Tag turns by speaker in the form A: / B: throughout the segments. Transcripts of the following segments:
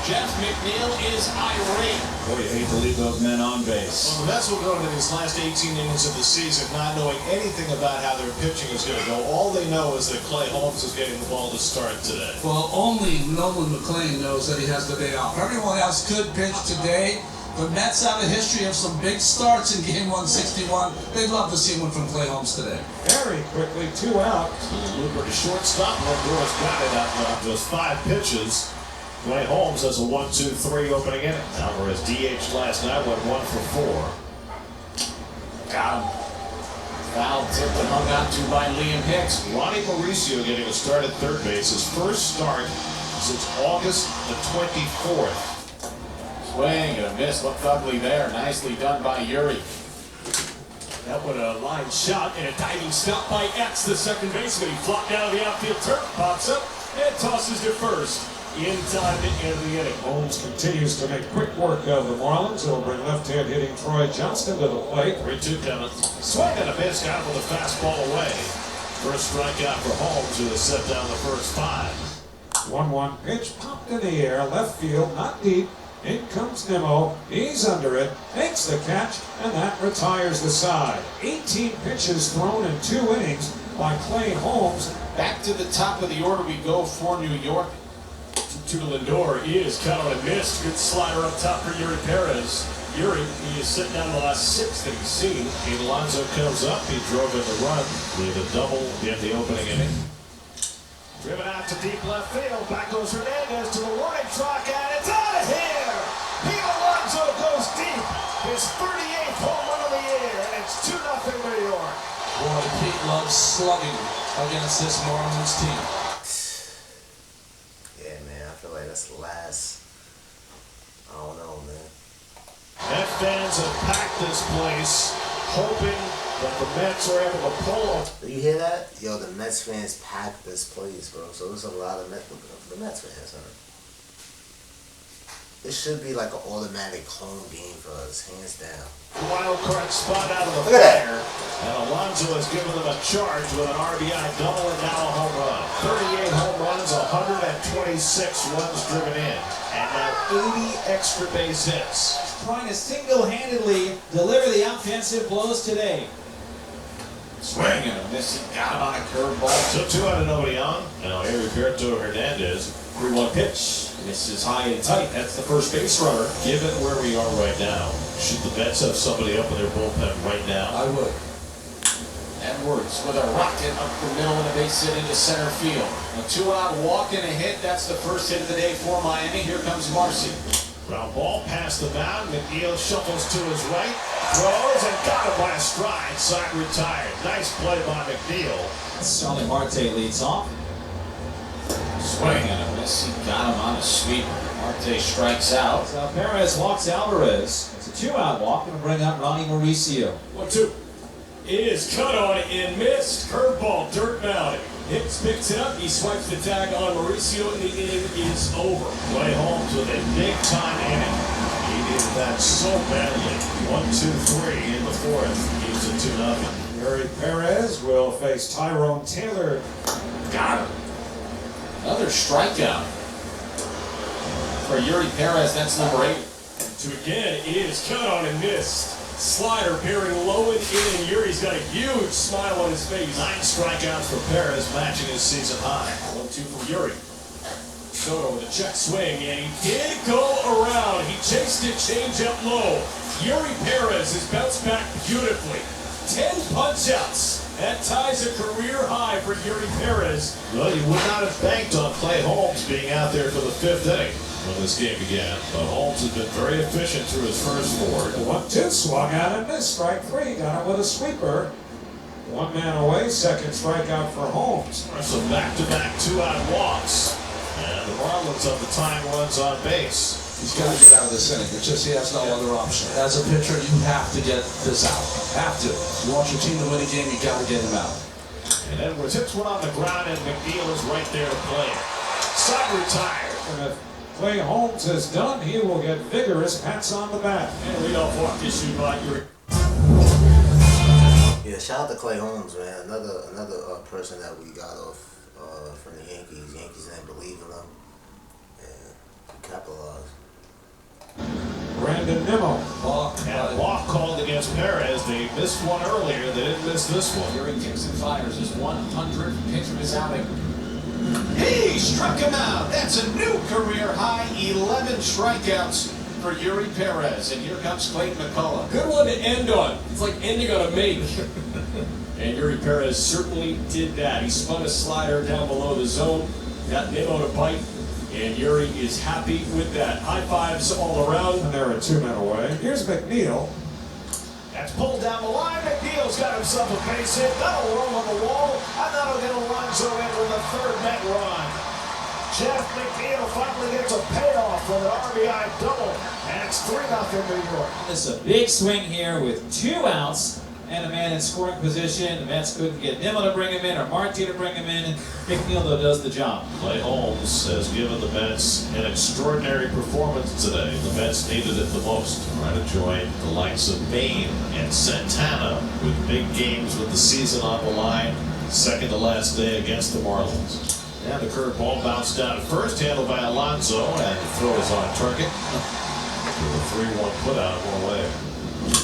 A: Jeff McNeil is irate.
B: Boy, you hate to leave those men on base.
C: Well, the Mets will go into these last 18 innings of the season not knowing anything about how their pitching is going to go. All they know is that Clay Holmes is getting the ball to start today.
D: Well, only Nolan McLean knows that he has the day off. Everyone else could pitch today. The Mets have a history of some big starts in Game 161. They'd love to see one from Clay Holmes today.
C: Very quickly, 2 out.
E: Looper to shortstop. Lindor's got it out just 5 pitches. Clay Holmes has a 1-2-3 opening inning. Alvarez DH last night, went 1 for 4.
A: Got him. Foul tip and hung out to by Liam Hicks.
E: Ronnie Mauricio getting a start at third base. His first start since August the 24th.
A: Swing and a miss. Looked ugly there. Nicely done by Yuri.
F: That one a line shot and a diving stop by X, the second baseman. He flopped down the outfield turf, pops up, and tosses to first. In time to end the inning.
C: Holmes continues to make quick work of the Marlins. He'll bring left-hand hitting Troy Johnston to the plate.
E: 3-2 coming. Swing and a miss. Got him with a fastball away. First strikeout for Holmes, who has set down the first 5.
C: 1-1 pitch popped in the air, left field, not deep. In comes Nimmo. He's under it, makes the catch, and that retires the side. 18 pitches thrown in 2 innings by Clay Holmes.
A: Back to the top of the order we go for New York.
F: To Lindor, he is cut on a miss. Good slider up top for Yuri Perez. Yuri, he is sitting down the last 6 that he's seen.
E: Alonso comes up. He drove in the run with a double in the opening inning. Driven out to deep left field. Back goes Hernandez to the warning track, and it's out of here. Pete Alonso goes deep. His 38th home run of the year, and it's 2-0 New York.
D: Boy, Pete loves slugging against this Marlins team.
G: Yeah, man, I feel like that's the last. I don't know, man.
E: Met fans have packed this place, hoping that the Mets are able to pull.
G: Do you hear that? Yo, the Mets fans packed this place, bro. So there's a lot of the Mets fans, huh? It should be like an automatic home game for us, hands down.
E: Wild card spot out of the
G: Look at
E: fire. And Alonso has given them a charge with an RBI double and now a home run. 38 home runs, 126 runs driven in. And now 80 extra base hits.
H: Trying to single-handedly deliver the offensive blows today.
A: Swing and a miss. Got him on a curveball.
E: So 2 out of nobody on. Now Heriberto Hernandez.
H: 3-1 pitch. Misses high and tight. That's the first base runner.
E: Given where we are right now, should the Mets have somebody up in their bullpen right now?
D: I would.
A: Edwards with a rocket up the middle and a base hit into center field. A 2-out walk and a hit. That's the first hit of the day for Miami. Here comes Marcy.
E: Ground ball past the mound. McNeil shuffles to his right. Throws and got him by a stride. Side retired. Nice play by McNeil.
H: Sonny Marte leads off.
A: Swing and a miss. He got him on a sweeper. Marte strikes out.
H: So Perez walks Alvarez. It's a 2-out walk. Going to bring up Ronnie Mauricio.
F: 1-2. It is cut on and missed. Curveball, dirt mound. Hicks picks it up. He swipes the tag on Mauricio, and the inning is over.
E: Clay Holmes with a big-time inning. He needed that so badly. 1-2-3 in the 4th. Keeps it 2-0.
C: Yuri Perez will face Tyrone Taylor.
A: Got him. Another strikeout for Yuri Perez. That's number 8.
F: To again, it is cut on and missed. Slider pairing low and in, and Yuri's got a huge smile on his face.
E: 9 strikeouts for Perez, matching his season high.
F: 1-2 from Yuri. Soto with a check swing, and he did go around. He chased it, change up low. Yuri Perez has bounced back beautifully. 10 punch-outs. That ties a career high for Yuri Perez.
E: Well, you would not have banked on Clay Holmes being out there for the 5th inning when this game began. But Holmes has been very efficient through his first 4.
C: The 1-2 swung out and missed. Strike 3. Got it with a sweeper. 1 man away. Second strikeout for Holmes.
E: Some back-to-back 2-out walks. And the Marlins have the tying runs on base.
D: He's got to get out of this inning. It's just he has no other option. As a pitcher, you have to get this out. Have to. You want your team to win a game, you got to get him out.
E: And Edwards hits one on the ground, and McNeil is right there to play it. Side retired.
C: And if Clay Holmes is done, he will get vigorous pats on the back.
F: And leadoff walk issued by Yuri.
G: Yeah, shout out to Clay Holmes, man. Another person that we got off from the Yankees. Yankees didn't believe in him, and he capitalized.
C: to Nimmo.
E: And a walk called against Perez. They missed one earlier. They didn't miss this one.
A: Yuri Dixon fires his 100th pitch of his outing. He struck him out. That's a new career high, 11 strikeouts for Yuri Perez. And here comes Clayton McCullough.
F: Good one to end on. It's like ending on a make. And Yuri Perez certainly did that. He spun a slider down below the zone, got Nimmo to bite, and Yuri is happy with that. High fives all around.
C: And they're a 2 men away. Here's McNeil.
E: That's pulled down the line. McNeil's got himself a base hit. That'll roll on the wall. And that'll get Alonso into the third Met run. Jeff McNeil finally gets a payoff with an RBI double. And it's 3-0 New York.
H: This is a big swing here with 2 outs and a man in scoring position. The Mets couldn't get Nimmo to bring him in or Marti to bring him in. And McNeil, though, does the job.
E: Clay Holmes has given the Mets an extraordinary performance today. The Mets needed it the most. Trying to join the likes of Maine and Santana with big games with the season on the line. Second to last day against the Marlins. And the curveball bounced down first, handled by Alonso, and the throw is on target. With a 3-1 put out one away.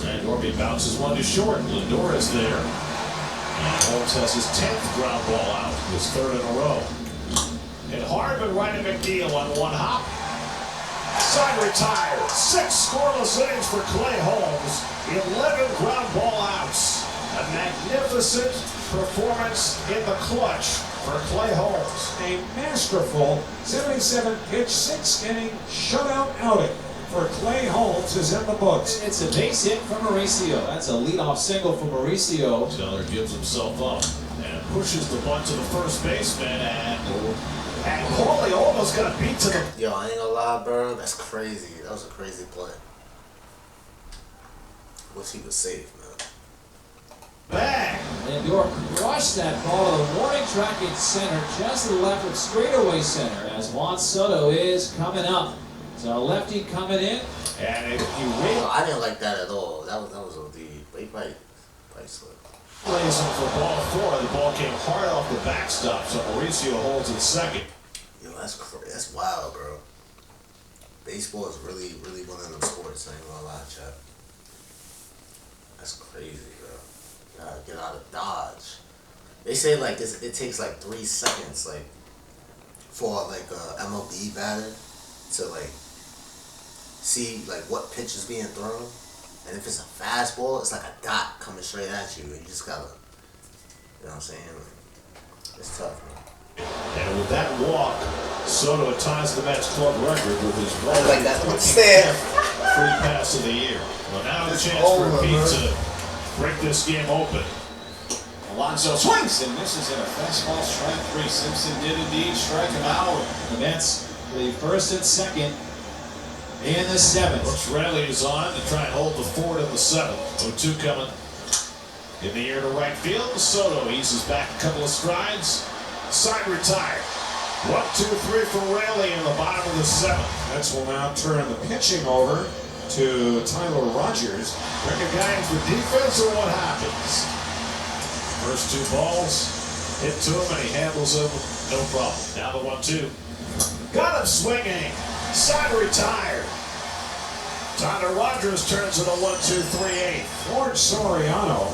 E: And Norby bounces one to short. Lindor is there. And Holmes has his 10th ground ball out, his 3rd in a row. And Harvin right at McNeil on one hop. Side retired. 6 scoreless innings for Clay Holmes. 11 ground ball outs. A magnificent performance in the clutch for Clay Holmes.
C: A masterful 77 pitch, 6 inning shutout outing for Clay Holmes is in the books.
H: It's a base hit from Mauricio. That's a leadoff single for Mauricio.
E: Teller gives himself up and pushes the bunt to the first baseman, and Corley almost got beat to the.
G: Yo, I ain't gonna lie, bro. That's crazy. That was a crazy play. Wish he was safe, man.
E: Bang!
H: Lindor crushed that ball to the warning track in center, just to the left of straightaway center, as Juan Soto is coming up. So lefty coming in.
E: And if you
G: Yo,
E: win,
G: I didn't like that at all. That was OD. But he probably slipped.
E: plays him for ball 4. The ball came hard off the backstop, so Mauricio holds it second.
G: Yo, that's wild, bro. Baseball is really, really one of them sports. I ain't gonna lie, Chuck. That's crazy, bro. You gotta get out of Dodge. They say like this, it takes like 3 seconds, like for like a MLB batter to like see like what pitch is being thrown, and if it's a fastball, it's like a dot coming straight at you, and you just gotta, you know what I'm saying? Like, it's tough, man.
E: And with that walk, Soto ties the Mets club record with his
G: I like that. What's saying?
E: free pass of the year. Well, now a
G: It's
E: chance
G: over,
E: for Pete
G: bro.
E: to break this game open.
A: Alonso swings and misses at a fastball, strike 3. Simpson did indeed strike him out.
H: The Mets lead first and second in the 7th.
E: Brooks Raley is on to try and hold the 4th and the 7th. 0-2 coming in the air to right field. Soto eases back a couple of strides. Side retired. 1, 2, 3 for Raley in the bottom of the 7th.
C: Mets will now turn the pitching over to Tyler Rogers.
E: Bring a guy in for defense, or what happens? First 2 balls hit to him, and he handles them no problem. Now the 1-2. Got him swinging. Side retired. Tyler Rogers turns to the 1-2-3-8.
C: George Soriano,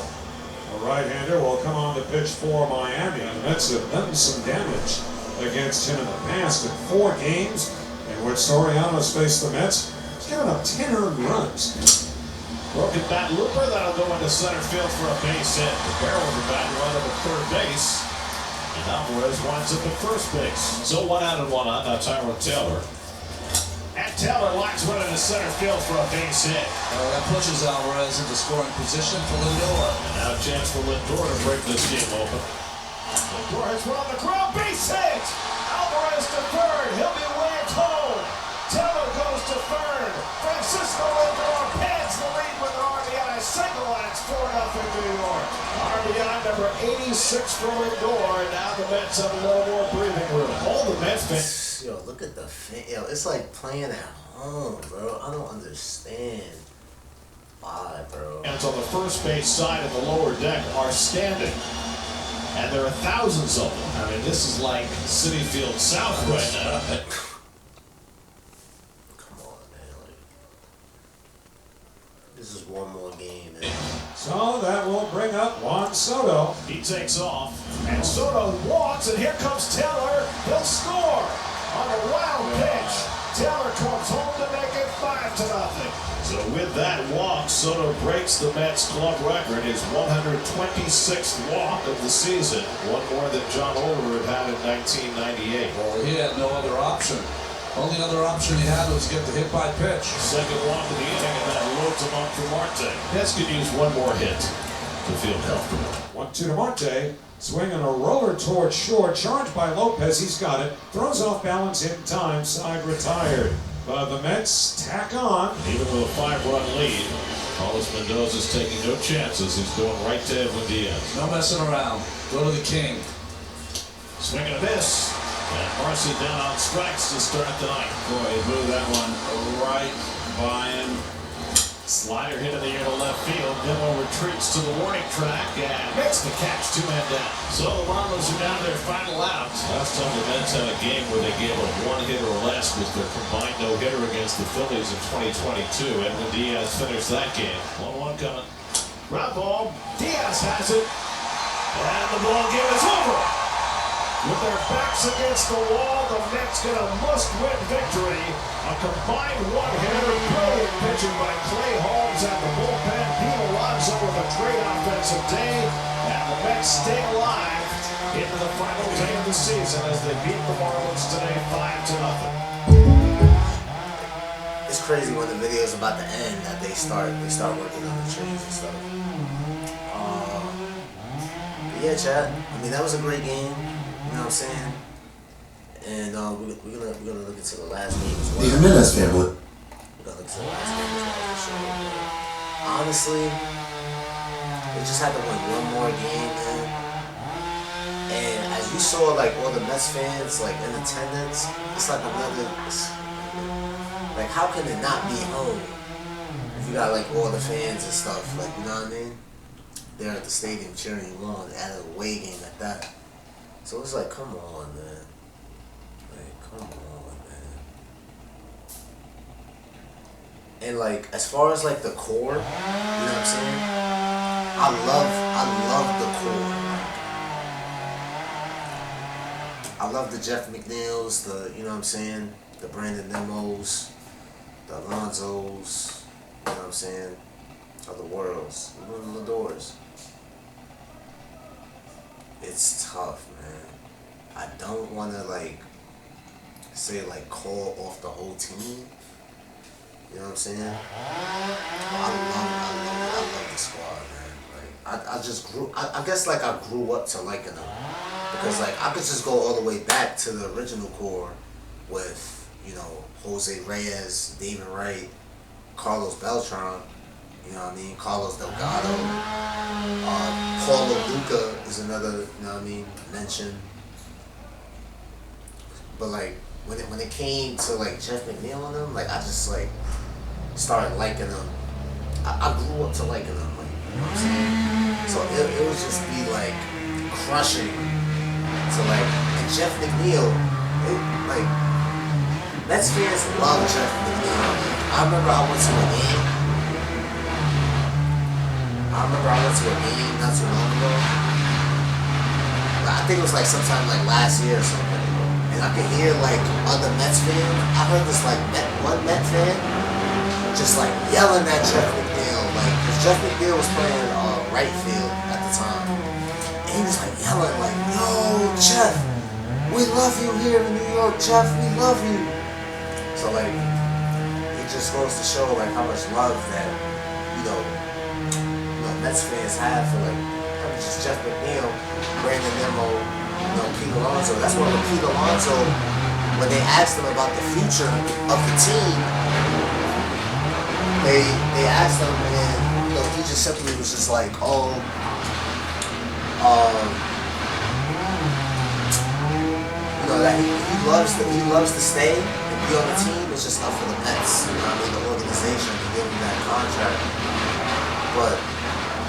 C: a right-hander, will come on to pitch for Miami. The Mets have done some damage against him in the past in 4 games in which Soriano's faced the Mets. He's given up 10 earned runs.
E: Broken bat looper, that'll go into center field for a base hit. The barrel of the bat run up at third base. And Alvarez winds up at first base. So 1 out and 1 on. Now Tyrone Taylor. And Taylor lines one into center field for a base hit.
D: That pushes Alvarez into scoring position for Lindor.
E: And now a chance for Lindor to break this game open. Lindor has one on the ground, base hit! Alvarez to third, he'll be waved home. Taylor goes to third. Francisco Lindor pads the lead with an RBI single, and it's 4-0 New York. RBI number 86 for Lindor. Now the Mets have a little more breathing room. All the Mets fans.
G: Yo, look at the yo, it's like playing at home, bro. I don't understand why, bro.
E: Fans on the first base side of the lower deck are standing. And there are thousands of them. I mean, this is like Citi Field South right now.
G: Come on, man. Like, This is one more game.
C: So that will bring up Juan Soto.
E: He takes off, and Soto walks, and here comes Taylor. He'll score on a wild pitch. Taylor comes home to make it 5-0. So with that walk, Soto breaks the Mets club record, his 126th walk of the season, one more than John Older had in 1998.
D: Well, he had no other option. Only other option he had was get the hit by pitch.
E: Second walk of the inning, and that loads him up for Marte. Mets could use one more hit to feel comfortable.
C: 1-2 to Marte. Swinging a roller towards short. Charged by Lopez. He's got it. Throws off balance in time. Side retired. But the Mets tack on.
E: Even with a 5-run lead, Carlos Mendoza's taking no chances. He's going right to Edwin Diaz.
D: No messing around. Go to the king.
E: Swing and a miss. And Marcy down on strikes to start the ninth.
F: Boy, he blew that one right by him.
E: Slider hit in the air to left field. Demo retreats to the warning track and makes the catch, 2 men down. So the Marlins are down their final out. Last time the Mets had a game where they gave up 1 hit or less was their combined no-hitter against the Phillies in 2022. Edwin Diaz finished that game. 1-1 coming. Ground ball. Diaz has it. And the ball game is over. With their backs against the wall, the Mets get a must-win victory. A combined 1-hitter, brilliant pitching by Clay Holmes at the bullpen. Pete Alonso with a great offensive day. And the Mets stay alive into the final day of the season as they beat the Marlins today 5-0.
G: It's crazy when the video is about to end that they start working on the trades and stuff. But yeah, chat. I mean, that was a great game. You know what I'm saying? And we're gonna look into the last game as well.
I: The Jimenez family.
G: We're gonna look into the last game as well for sure. Honestly, they just had to win one more game, man. And as you saw, like all the Mets fans, like in attendance, it's like another. Like, how can it not be home if you got like all the fans and stuff? Like, you know what I mean? They're at the stadium cheering you on at an away game at that. So it's like, come on, man. Like, come on, man. And like, as far as like the core, you know what I'm saying? I love the core. I love the Jeff McNeils, you know what I'm saying? The Brandon Nemos, the Alonzos, you know what I'm saying? Of the worlds, the Lindors. It's tough, man. I don't want to like say like call off the whole team. You know what I'm saying? I love the squad, man. Like I just grew. I guess like I grew up to liking them because like I could just go all the way back to the original core with, you know, Jose Reyes, David Wright, Carlos Beltran. You know what I mean? Carlos Delgado. Paulo Duca is another, you know what I mean, mention. But like when it came to like Jeff McNeil and them, like I just like started liking them. I grew up to liking them, like, you know what I'm saying? So it would just be like crushing to like, and Jeff McNeil, like Mets fans love Jeff McNeil. I remember I went to a game not too long ago. I think it was like sometime like last year or something. And I could hear like other Mets fans. I heard this like one Met fan just like yelling at Jeff McNeil. Like, cause Jeff McNeil was playing right field at the time. And he was like yelling like, "Yo, Jeff, we love you here in New York, Jeff, we love you." So like, it just goes to show like how much love that, you know, Mets fans have for like just Jeff McNeil, Brandon Nemo, you know, Pete Alonso. That's why with Pete Alonso, when they asked him about the future of the team, they asked him, and you know, he just simply was just like, you know, that he loves to stay and be on the team. It's just up for the Mets, you know what I mean, the organization to give him that contract. But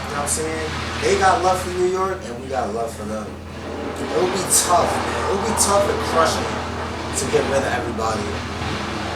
G: you know what I'm saying? They got love for New York, and we got love for them. It would be tough, man. It would be tough and crushing to get rid of everybody